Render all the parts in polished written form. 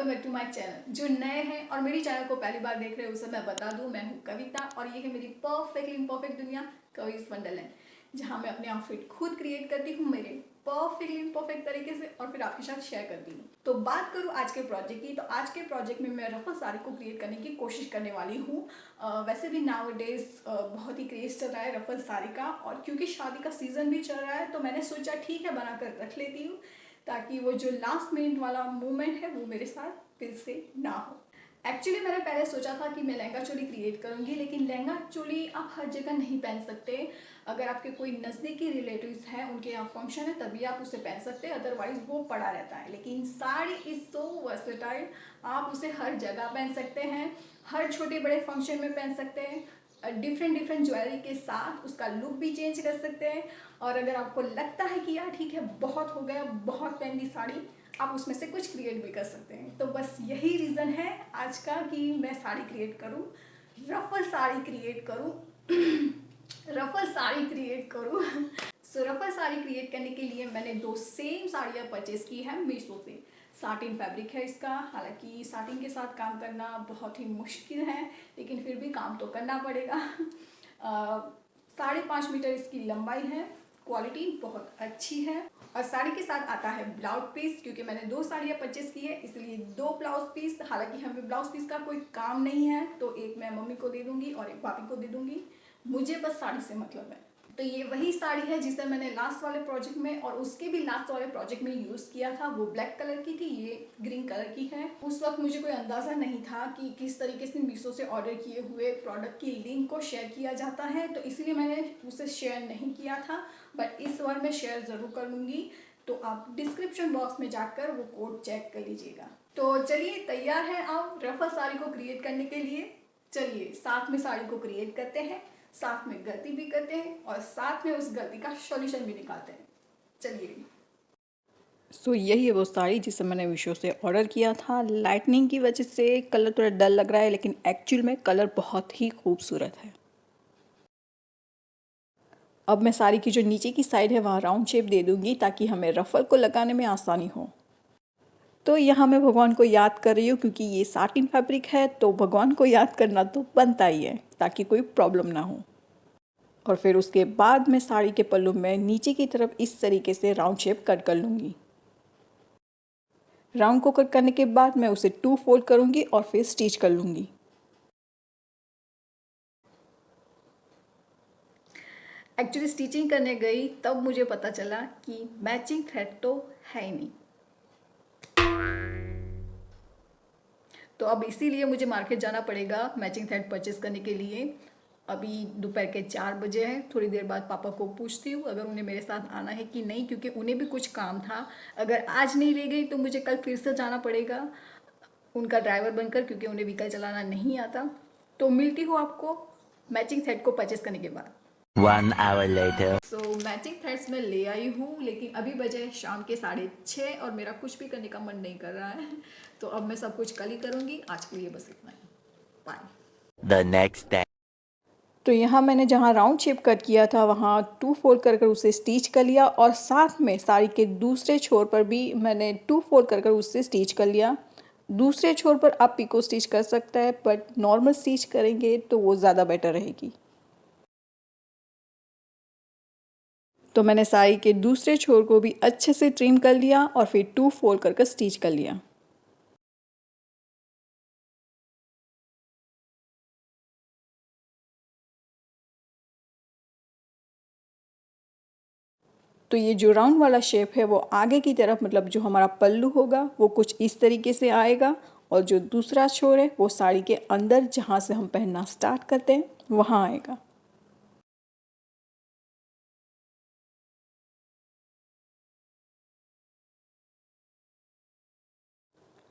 Welcome back to my channel. जो नए हैं और मेरी चैनल को पहली बार देख रहे हैं उसे मैं बता दूं, मैं हूं कविता और ये है मेरी परफेक्टली इम्परफेक्ट दुनिया कविज वंडरलैंड, जहां मैं अपने आउटफिट खुद क्रिएट करती हूं मेरे परफेक्टली इम्परफेक्ट तरीके से और फिर आपके साथ शेयर करती हूँ। तो बात करूँ आज के प्रोजेक्ट की, तो आज के प्रोजेक्ट में मैं रफल साड़ी को क्रिएट करने की कोशिश करने वाली हूँ। वैसे भी नाउ डेज बहुत ही क्रेज चल रहा है रफल साड़ी का, और क्योंकि शादी का सीजन भी चल रहा है तो मैंने सोचा ठीक है बनाकर रख लेती हूँ, ताकि वो जो लास्ट मिनट वाला मोमेंट है वो मेरे साथ फिर से ना हो। एक्चुअली मैंने पहले सोचा था कि मैं लहंगा चोली क्रिएट करूंगी, लेकिन लहंगा चोली आप हर जगह नहीं पहन सकते। अगर आपके कोई नज़दीकी रिलेटिव्स हैं, उनके यहाँ फंक्शन है, तभी आप उसे पहन सकते हैं, अदरवाइज वो पड़ा रहता है। लेकिन साड़ी इज़ सो वर्सेटाइल, आप उसे हर जगह पहन सकते हैं, हर छोटे बड़े फंक्शन में पहन सकते हैं, डिफरेंट डिफरेंट ज्वेलरी के साथ उसका लुक भी चेंज कर सकते हैं। और अगर आपको लगता है कि यार ठीक है बहुत हो गया, बहुत पहन दी साड़ी, आप उसमें से कुछ क्रिएट भी कर सकते हैं। तो बस यही रीज़न है आज का कि मैं साड़ी क्रिएट करूँ, रफल साड़ी क्रिएट करूँ रफल साड़ी क्रिएट करूँ सो रफल साड़ी क्रिएट करने के लिए मैंने 2 सेम साड़ियाँ परचेज की है मीशो से। साटिन फैब्रिक है इसका, हालांकि साटिन के साथ काम करना बहुत ही मुश्किल है, लेकिन फिर भी काम तो करना पड़ेगा। 5.5 मीटर इसकी लंबाई है, क्वालिटी बहुत अच्छी है। और साड़ी के साथ आता है ब्लाउज पीस, क्योंकि मैंने 2 साड़ियाँ परचेज की है इसलिए 2 ब्लाउज पीस। हालांकि हमें ब्लाउज पीस का कोई काम नहीं है, तो एक मैं मम्मी को दे दूंगी और एक पापी को दे दूंगी, मुझे बस साड़ी से मतलब है। तो ये वही साड़ी है जिसे मैंने लास्ट वाले प्रोजेक्ट में और उसके भी लास्ट वाले प्रोजेक्ट में यूज़ किया था। वो ब्लैक कलर की थी, ये ग्रीन कलर की है। उस वक्त मुझे कोई अंदाज़ा नहीं था कि किस तरीके से मीशो से ऑर्डर किए हुए प्रोडक्ट की लिंक को शेयर किया जाता है, तो इसलिए मैंने उसे शेयर नहीं किया था, बट इस बार मैं शेयर ज़रूर कर लूँगी। तो आप डिस्क्रिप्शन बॉक्स में जाकर वो कोड चेक कर लीजिएगा। तो चलिए तैयार है आप रफल साड़ी को क्रिएट करने के लिए। चलिए साथ में साड़ी को क्रिएट करते हैं, साथ में गलती भी करते हैं और साथ में उस गलती का सॉल्यूशन भी निकालते हैं। चलिए। सो यही है वो साड़ी जिसे मैंने मीशो से ऑर्डर किया था। लाइटनिंग की वजह से कलर थोड़ा डल लग रहा है, लेकिन एक्चुअल में कलर बहुत ही खूबसूरत है। अब मैं साड़ी की जो नीचे की साइड है वहाँ राउंड शेप दे दूँगी ताकि हमें रफ़ल को लगाने में आसानी हो। तो यहाँ मैं भगवान को याद कर रही हूँ, क्योंकि ये साटिन फैब्रिक है तो भगवान को याद करना तो बनता ही है ताकि कोई प्रॉब्लम ना हो। और फिर उसके बाद मैं साड़ी के पल्लू में नीचे की तरफ इस तरीके से राउंड शेप कट कर लूँगी। राउंड को कट करने के बाद मैं उसे 2 फोल्ड करूँगी और फिर स्टिच कर लूँगी। एक्चुअली स्टिचिंग करने गई तब मुझे पता चला कि मैचिंग थ्रेड तो है ही नहीं, तो अब इसीलिए मुझे मार्केट जाना पड़ेगा मैचिंग थ्रेड परचेज करने के लिए। अभी दोपहर के 4 बजे हैं, थोड़ी देर बाद पापा को पूछती हूँ अगर उन्हें मेरे साथ आना है कि नहीं, क्योंकि उन्हें भी कुछ काम था। अगर आज नहीं ले गई तो मुझे कल फिर से जाना पड़ेगा उनका ड्राइवर बनकर, क्योंकि उन्हें व्हीकल चलाना नहीं आता। तो मिलती हूँ आपको मैचिंग थ्रेड को परचेज करने के बाद। 1 hour later. सो मैचिंग थ्रेड्स मैं ले आई हूँ, लेकिन अभी बजे शाम के 6:30 और मेरा कुछ भी करने का मन नहीं कर रहा है, तो अब मैं सब कुछ कल ही करूँगी। आज के लिए बस इतना ही, बाय। The next day. तो यहाँ मैंने जहाँ राउंड शेप कट किया था वहाँ 2 फोल्ड कर कर उसे स्टिच कर लिया, और साथ में साड़ी के दूसरे छोर पर भी मैंने 2 फोल्ड कर कर उससे स्टिच कर लिया। दूसरे छोर पर आप पिको स्टिच कर सकता है, बट नॉर्मल स्टिच करेंगे तो वो ज़्यादा बेटर रहेगी। तो मैंने साड़ी के दूसरे छोर को भी अच्छे से ट्रिम कर लिया और फिर 2 फोल्ड कर कर स्टिच कर लिया। तो ये जो राउंड वाला शेप है वो आगे की तरफ, मतलब जो हमारा पल्लू होगा वो कुछ इस तरीके से आएगा, और जो दूसरा छोर है वो साड़ी के अंदर जहाँ से हम पहनना स्टार्ट करते हैं वहाँ आएगा।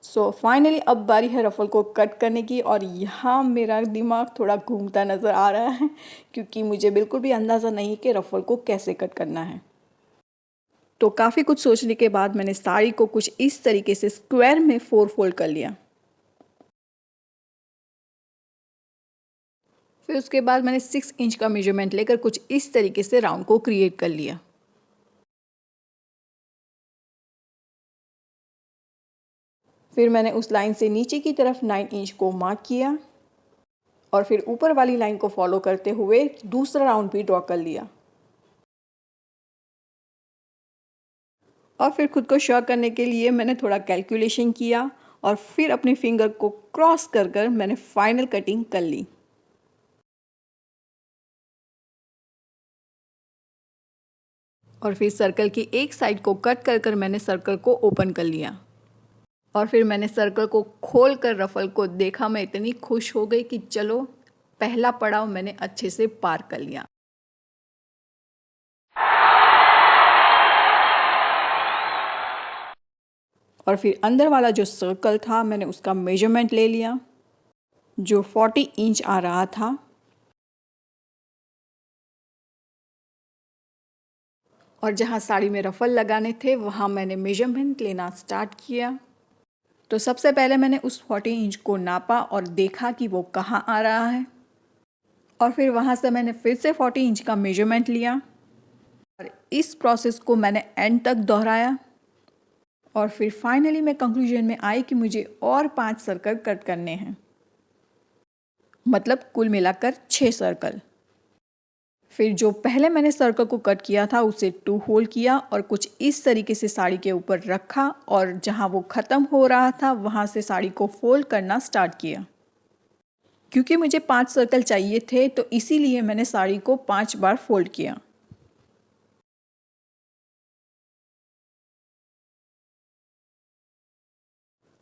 सो फाइनली अब बारी है रफ़ल को कट करने की, और यहाँ मेरा दिमाग थोड़ा घूमता नज़र आ रहा है, क्योंकि मुझे बिल्कुल भी अंदाज़ा नहीं है कि रफ़ल को कैसे कट करना है। तो काफ़ी कुछ सोचने के बाद मैंने साड़ी को कुछ इस तरीके से स्क्वायर में 4 फोल्ड कर लिया। फिर उसके बाद मैंने 6 इंच का मेजरमेंट लेकर कुछ इस तरीके से राउंड को क्रिएट कर लिया। फिर मैंने उस लाइन से नीचे की तरफ 9 इंच को मार्क किया और फिर ऊपर वाली लाइन को फॉलो करते हुए दूसरा राउंड भी ड्रॉ कर लिया। और फिर खुद को श्योर करने के लिए मैंने थोड़ा कैलकुलेशन किया और फिर अपने फिंगर को क्रॉस कर मैंने फाइनल कटिंग कर ली। और फिर सर्कल की एक साइड को कट कर मैंने सर्कल को ओपन कर लिया। और फिर मैंने सर्कल को खोल कर रफल को देखा। मैं इतनी खुश हो गई कि चलो पहला पड़ाव मैंने अच्छे से पार कर लिया। और फिर अंदर वाला जो सर्कल था मैंने उसका मेजरमेंट ले लिया जो 40 इंच आ रहा था। और जहाँ साड़ी में रफल लगाने थे वहाँ मैंने मेजरमेंट लेना स्टार्ट किया। तो सबसे पहले मैंने उस 40 इंच को नापा और देखा कि वो कहाँ आ रहा है। और फिर वहाँ से मैंने फिर से 40 इंच का मेजरमेंट लिया और इस प्रोसेस को मैंने एंड तक दोहराया। और फिर फाइनली मैं कंक्लूजन में आई कि मुझे और 5 सर्कल कट करने हैं, मतलब कुल मिलाकर 6 सर्कल। फिर जो पहले मैंने सर्कल को कट किया था उसे 2 होल किया और कुछ इस तरीके से साड़ी के ऊपर रखा और जहाँ वो ख़त्म हो रहा था वहाँ से साड़ी को फोल्ड करना स्टार्ट किया। क्योंकि मुझे 5 सर्कल चाहिए थे तो इसीलिए मैंने साड़ी को 5 बार फोल्ड किया।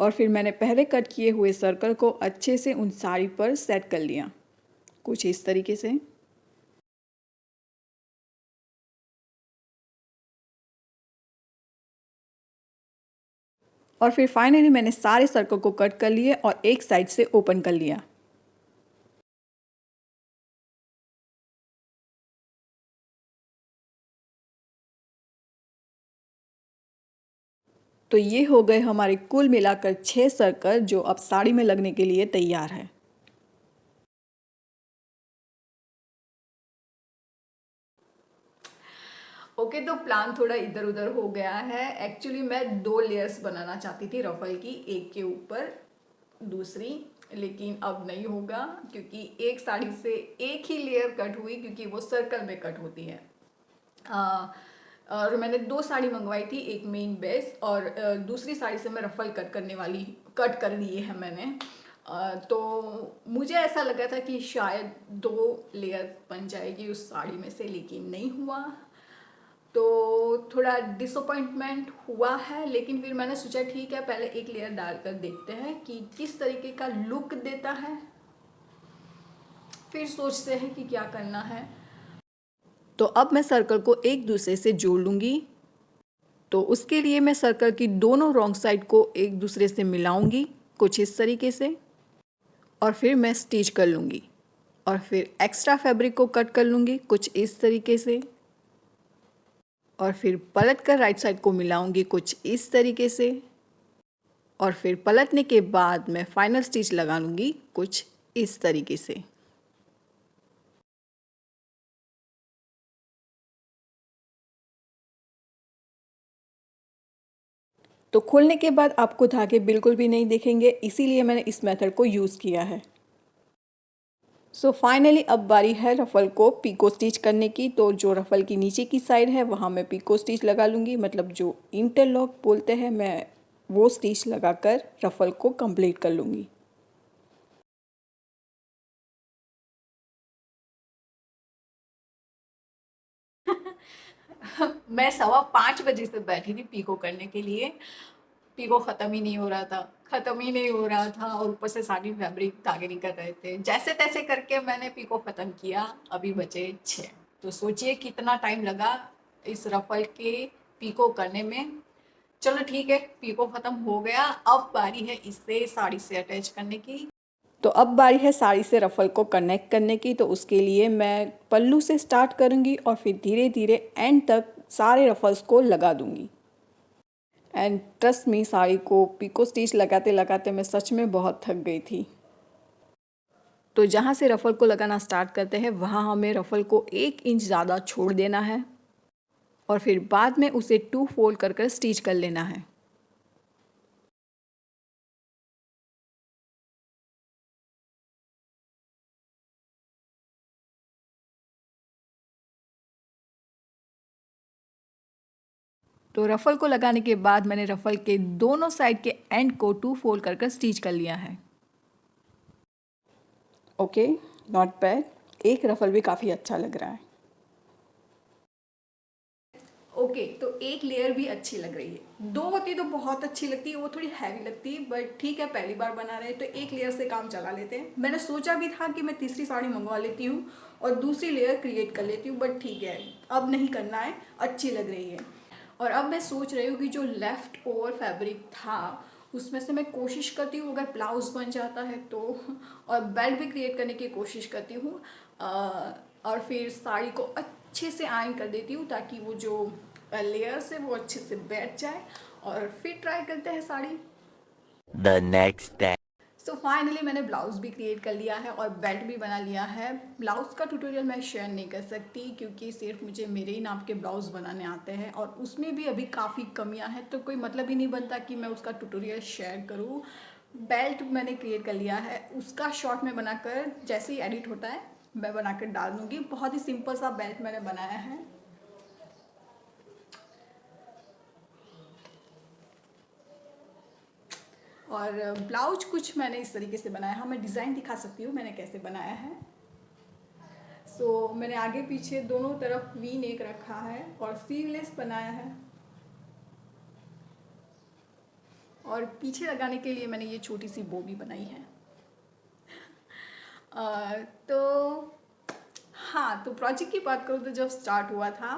और फिर मैंने पहले कट किए हुए सर्कल को अच्छे से उन साड़ी पर सेट कर लिया, कुछ इस तरीके से। और फिर फाइनली मैंने सारे सर्कल को कट कर लिए और एक साइड से ओपन कर लिया। तो ये हो गए हमारे कुल मिलाकर 6 सर्कल जो अब साड़ी में लगने के लिए तैयार है। ओके, तो प्लान थोड़ा इधर उधर हो गया है। एक्चुअली मैं 2 लेयर्स बनाना चाहती थी रफल की, एक के ऊपर दूसरी, लेकिन अब नहीं होगा क्योंकि एक साड़ी से एक ही लेयर कट हुई क्योंकि वो सर्कल में कट होती है। और मैंने 2 साड़ी मंगवाई थी, एक मेन बेस और दूसरी साड़ी से मैं रफल कट कर लिए है मैंने। तो मुझे ऐसा लगा था कि शायद 2 लेयर बन जाएगी उस साड़ी में से, लेकिन नहीं हुआ। तो थोड़ा डिसअपॉइंटमेंट हुआ है, लेकिन फिर मैंने सोचा ठीक है पहले एक लेयर डालकर देखते हैं कि किस तरीके का लुक देता है, फिर सोचते हैं कि क्या करना है। तो अब मैं सर्कल को एक दूसरे से जोड़ लूँगी। तो उसके लिए मैं सर्कल की दोनों रॉन्ग साइड को एक दूसरे से मिलाऊंगी कुछ इस तरीके से और फिर मैं स्टिच कर लूँगी। और फिर एक्स्ट्रा फैब्रिक को कट कर लूँगी कुछ इस तरीके से और फिर पलट कर राइट साइड को मिलाऊंगी कुछ इस तरीके से और फिर पलटने के बाद मैं फाइनल स्टिच लगा लूँगी कुछ इस तरीके से। तो खोलने के बाद आपको धागे बिल्कुल भी नहीं दिखेंगे, इसीलिए मैंने इस मेथड को यूज़ किया है। सो फाइनली अब बारी है रफ़ल को पीको स्टिच करने की। तो जो रफ़ल की नीचे की साइड है वहाँ मैं पीको स्टिच लगा लूँगी, मतलब जो इंटरलॉक बोलते हैं मैं वो स्टिच लगाकर रफ़ल को कंप्लीट कर लूँगी। मैं 5:15 से बैठी थी पीको करने के लिए। पीको ख़त्म ही नहीं हो रहा था, ख़त्म ही नहीं हो रहा था और ऊपर से सारी फैब्रिक धागे निकल रहे थे। जैसे तैसे करके मैंने पीको ख़त्म किया, अभी बचे 6। तो सोचिए कितना टाइम लगा इस रफ़ल के पीको करने में। चलो ठीक है, पीको ख़त्म हो गया, अब बारी है इसे साड़ी से अटैच करने की। तो अब बारी है साड़ी से रफ़ल को कनेक्ट करने की। तो उसके लिए मैं पल्लू से स्टार्ट करूँगी और फिर धीरे धीरे एंड तक सारे रफ़ल्स को लगा दूँगी। एंड ट्रस्ट मी, साड़ी को पीको स्टिच लगाते लगाते मैं सच में बहुत थक गई थी। तो जहाँ से रफ़ल को लगाना स्टार्ट करते हैं वहाँ हमें रफ़ल को 1 इंच ज़्यादा छोड़ देना है और फिर बाद में उसे 2 फोल्ड कर स्टिच कर लेना है। तो रफ़ल को लगाने के बाद मैंने रफ़ल के दोनों साइड के एंड को 2 फोल्ड कर स्टिच कर लिया है। Okay, not bad. एक रफ़ल भी काफ़ी अच्छा लग रहा है। ओके, तो एक लेयर भी अच्छी लग रही है। 2 होती तो बहुत अच्छी लगती है, वो थोड़ी हैवी लगती है, बट ठीक है, पहली बार बना रहे हैं तो एक लेयर से काम चला लेते हैं। मैंने सोचा भी था कि मैं तीसरी साड़ी मंगवा लेती हूँ और दूसरी लेयर क्रिएट कर लेती हूँ, बट ठीक है, अब नहीं करना है, अच्छी लग रही है। और अब मैं सोच रही हूँ कि जो लेफ़्ट ओवर फैब्रिक था उसमें से मैं कोशिश करती हूँ अगर ब्लाउज बन जाता है तो, और बेल्ट भी क्रिएट करने की कोशिश करती हूँ, और फिर साड़ी को अच्छे से आयरन कर देती हूँ ताकि वो जो लेयर्स है वो अच्छे से बैठ जाए, और फिर ट्राई करते हैं sari. The next day. So finally मैंने ब्लाउज़ भी क्रिएट कर लिया है और बेल्ट भी बना लिया है। ब्लाउज़ का ट्यूटोरियल मैं शेयर नहीं कर सकती क्योंकि सिर्फ मुझे मेरे ही नाप के ब्लाउज़ बनाने आते हैं और उसमें भी अभी काफ़ी कमियां हैं, तो कोई मतलब ही नहीं बनता कि मैं उसका ट्यूटोरियल शेयर करूँ। बेल्ट मैंने क्रिएट कर लिया है, उसका शॉर्ट में बनाकर जैसे ही एडिट होता है मैं बनाकर डाल दूँगी। बहुत ही सिंपल सा बेल्ट मैंने बनाया है। और ब्लाउज कुछ मैंने इस तरीके से बनाया है, मैं डिज़ाइन दिखा सकती हूँ मैंने कैसे बनाया है। मैंने आगे पीछे दोनों तरफ वी नेक रखा है और सीवलेस बनाया है, और पीछे लगाने के लिए मैंने ये छोटी सी बो भी बनाई है। तो हाँ, तो प्रोजेक्ट की बात करूँ तो जब स्टार्ट हुआ था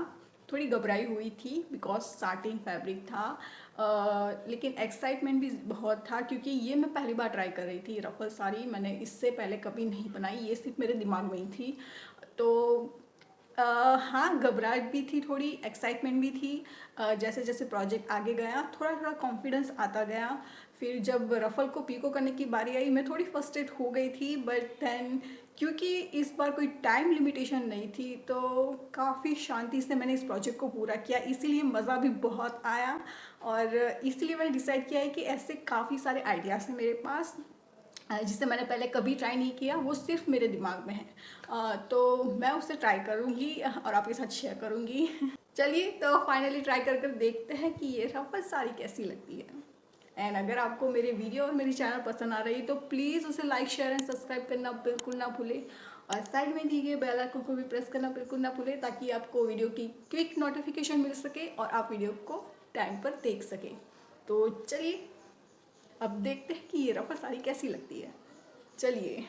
थोड़ी घबराई हुई थी बिकॉज स्टार्टिंग फैब्रिक था, लेकिन एक्साइटमेंट भी बहुत था क्योंकि ये मैं पहली बार ट्राई कर रही थी। रफल साड़ी मैंने इससे पहले कभी नहीं बनाई, ये सिर्फ मेरे दिमाग में ही थी। तो हाँ, घबराहट भी थी, थोड़ी एक्साइटमेंट भी थी। जैसे जैसे प्रोजेक्ट आगे गया थोड़ा थोड़ा कॉन्फिडेंस आता गया। फिर जब रफ़ल को पीको करने की बारी आई मैं थोड़ी फर्स्ट्रेट हो गई थी, बट देन क्योंकि इस बार कोई टाइम लिमिटेशन नहीं थी तो काफ़ी शांति से मैंने इस प्रोजेक्ट को पूरा किया, इसीलिए मज़ा भी बहुत आया। और इसीलिए मैंने डिसाइड किया है कि ऐसे काफ़ी सारे आइडियाज़ हैं मेरे पास जिसे मैंने पहले कभी ट्राई नहीं किया, वो सिर्फ मेरे दिमाग में है। तो मैं उसे ट्राई करूँगी और आपके साथ शेयर करूँगी। चलिए, तो फाइनली ट्राई कर देखते हैं कि ये रफ़ल साड़ी कैसी लगती है। एंड अगर आपको मेरे वीडियो और मेरी चैनल पसंद आ रही तो प्लीज़ उसे लाइक शेयर एंड सब्सक्राइब करना बिल्कुल ना भूलें, और साइड में दी गई बेल आइकन को भी प्रेस करना बिल्कुल ना भूलें ताकि आपको वीडियो की क्विक नोटिफिकेशन मिल सके और आप वीडियो को टाइम पर देख सकें। तो चलिए, अब देखते हैं कि ये रफ़ल साड़ी कैसी लगती है। चलिए।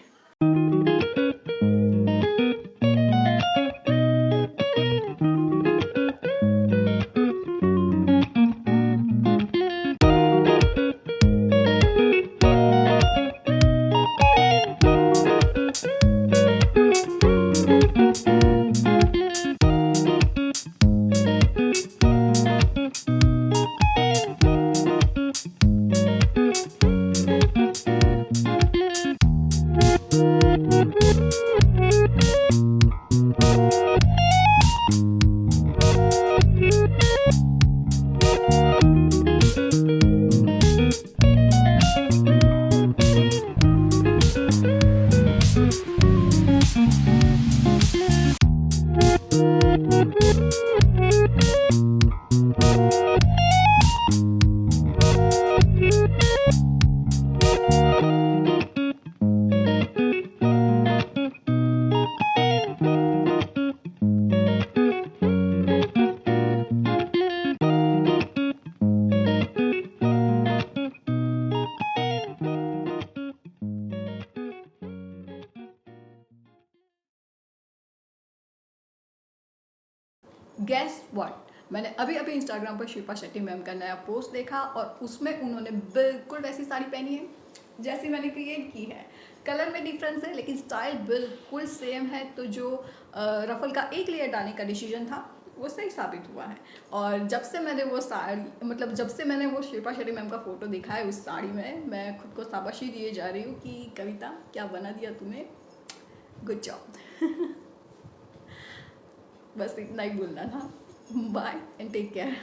गेस व्हाट, मैंने अभी अभी इंस्टाग्राम पर शिल्पा शेट्टी मैम का नया पोस्ट देखा और उसमें उन्होंने बिल्कुल वैसी साड़ी पहनी है जैसी मैंने क्रिएट की है। कलर में डिफरेंस है लेकिन स्टाइल बिल्कुल सेम है। तो जो रफ़ल का एक लेयर डालने का डिसीजन था वो सही साबित हुआ है। और जब से मैंने वो साड़ी, मतलब जब से मैंने वो शिल्पा शेट्टी मैम का फ़ोटो देखा है उस साड़ी में, मैं खुद को शाबाशी दिए जा रही हूँ कि कविता क्या बना दिया तूने, गुड जॉब। बस इतना ही बोलना था। Bye and take care.